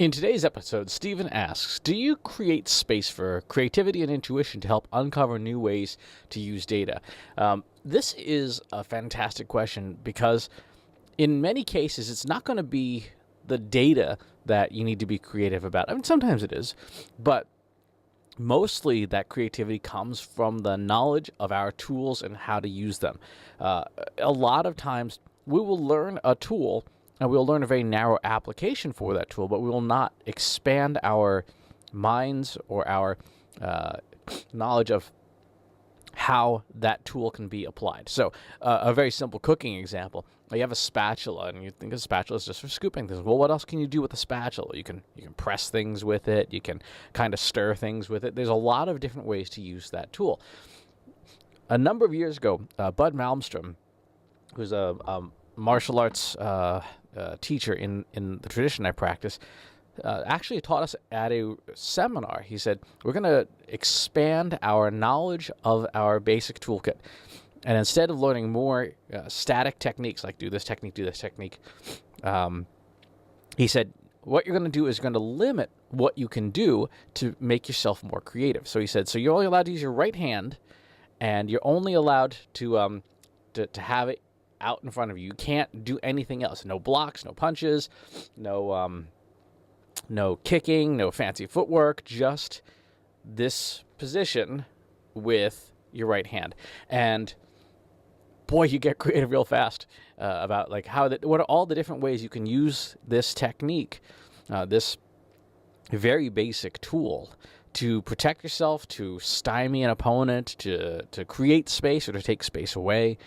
In today's episode, Stephen asks, do you create space for creativity and intuition to help uncover new ways to use data? This is a fantastic question because in many cases, it's not going to be the data that you need to be creative about. I mean, sometimes it is, but mostly that creativity comes from the knowledge of our tools and how to use them. A lot of times we will learn a tool and we'll learn a very narrow application for that tool, but we will not expand our minds or our knowledge of how that tool can be applied. So a very simple cooking example. You have a spatula, and you think a spatula is just for scooping things. Well, what else can you do with a spatula? You can press things with it. You can kind of stir things with it. There's a lot of different ways to use that tool. A number of years ago, Bud Malmstrom, who's a martial arts teacher in the tradition I practice, actually taught us at a seminar. He said, we're going to expand our knowledge of our basic toolkit. And instead of learning more static techniques, like do this technique, he said, what you're going to do is going to limit what you can do to make yourself more creative. So he said, so you're only allowed to use your right hand, and you're only allowed to have it out in front of you. You can't do anything else. No blocks, no punches, no kicking, no fancy footwork, just this position with your right hand. And boy, you get creative real fast about like what are all the different ways you can use this technique, this very basic tool to protect yourself, to stymie an opponent, to create space or to take space away.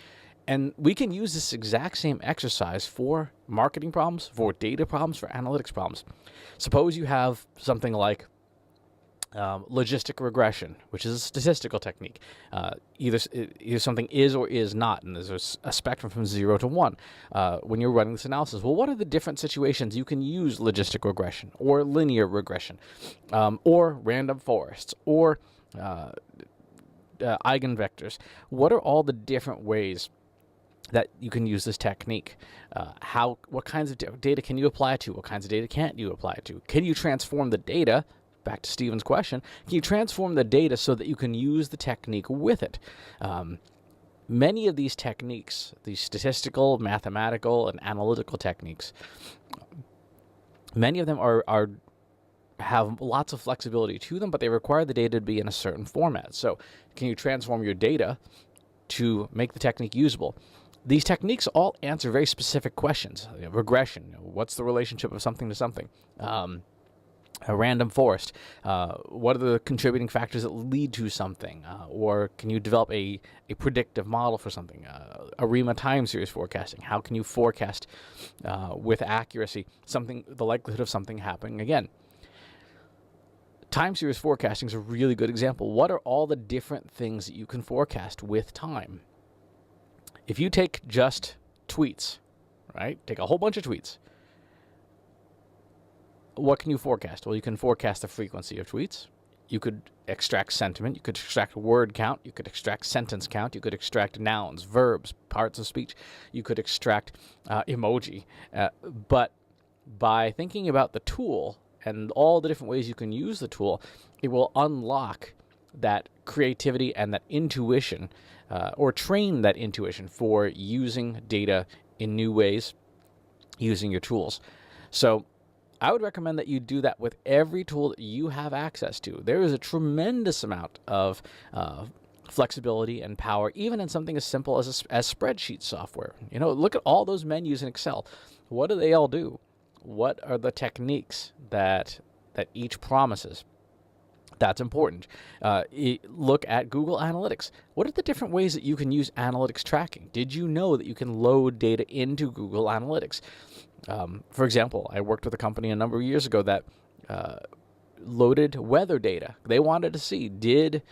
And we can use this exact same exercise for marketing problems, for data problems, for analytics problems. Suppose you have something like logistic regression, which is a statistical technique. Either something is or is not, and there's a spectrum from 0 to 1 when you're running this analysis. Well, what are the different situations you can use logistic regression or linear regression or random forests or eigenvectors? What are all the different ways that you can use this technique? What kinds of data can you apply it to? What kinds of data can't you apply it to? Can you transform the data? Back to Stephen's question, can you transform the data so that you can use the technique with it? Many of these techniques, these statistical, mathematical, and analytical techniques, many of them have lots of flexibility to them, but they require the data to be in a certain format. So can you transform your data to make the technique usable? These techniques all answer very specific questions. Regression, what's the relationship of something to something? A random forest, what are the contributing factors that lead to something? Or can you develop a predictive model for something? ARIMA time series forecasting, how can you forecast with accuracy the likelihood of something happening again? Time series forecasting is a really good example. What are all the different things that you can forecast with time? If you take just tweets, right? Take a whole bunch of tweets. What can you forecast? Well, you can forecast the frequency of tweets. You could extract sentiment. You could extract word count. You could extract sentence count. You could extract nouns, verbs, parts of speech. You could extract emoji. But by thinking about the tool and all the different ways you can use the tool, it will unlock that creativity and that intuition, or train that intuition for using data in new ways, using your tools. So I would recommend that you do that with every tool that you have access to. There is a tremendous amount of flexibility and power, even in something as simple as spreadsheet software. Look at all those menus in Excel. What do they all do? What are the techniques that each promises? That's important. Look at Google Analytics. What are the different ways that you can use analytics tracking? Did you know that you can load data into Google Analytics? For example, I worked with a company a number of years ago that loaded weather data. They wanted to see, did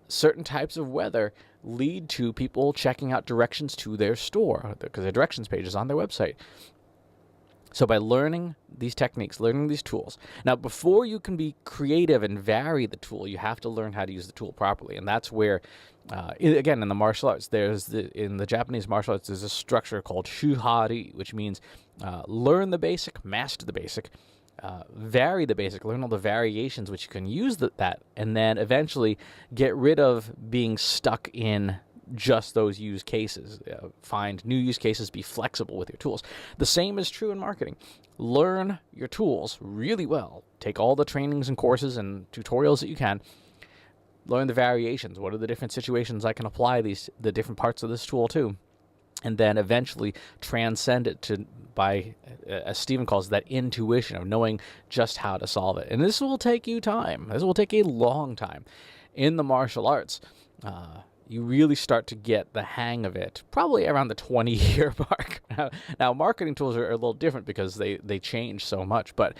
certain types of weather lead to people checking out directions to their store? Because their directions page is on their website. So by learning these techniques, learning these tools. Now, before you can be creative and vary the tool, you have to learn how to use the tool properly. And that's where, again, in the martial arts, in the Japanese martial arts, there's a structure called shuhari, which means learn the basic, master the basic, vary the basic, learn all the variations which you can use that, and then eventually get rid of being stuck in just those use cases. Find new use cases, be flexible with your tools. The same is true in marketing. Learn your tools really well. Take all the trainings and courses and tutorials that you can. Learn the variations. What are the different situations I can apply the different parts of this tool to? And then eventually transcend it to, by, as Stephan calls it, that intuition of knowing just how to solve it. And this will take you time. This will take a long time. In the martial arts, you really start to get the hang of it probably around the 20-year mark. Now, marketing tools are a little different because they change so much, but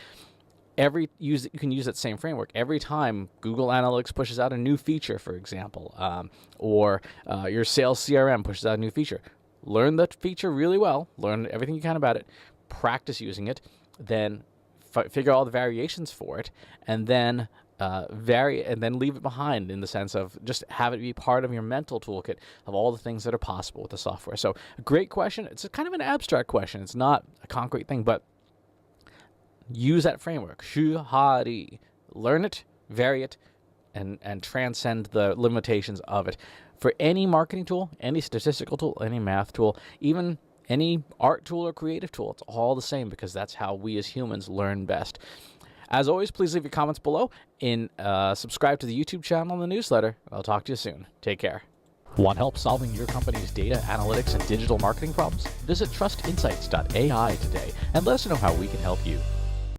you can use that same framework. Every time Google Analytics pushes out a new feature, for example, or your sales CRM pushes out a new feature, learn that feature really well, learn everything you can about it, practice using it, then figure all the variations for it, and then and then leave it behind, in the sense of just have it be part of your mental toolkit of all the things that are possible with the software. So, a great question. It's kind of an abstract question. It's not a concrete thing, but use that framework. Shu Ha Ri. Learn it, vary it, and transcend the limitations of it. For any marketing tool, any statistical tool, any math tool, even any art tool or creative tool, it's all the same, because that's how we as humans learn best. As always, please leave your comments below and subscribe to the YouTube channel and the newsletter. I'll talk to you soon. Take care. Want help solving your company's data, analytics, and digital marketing problems? Visit trustinsights.ai today and let us know how we can help you.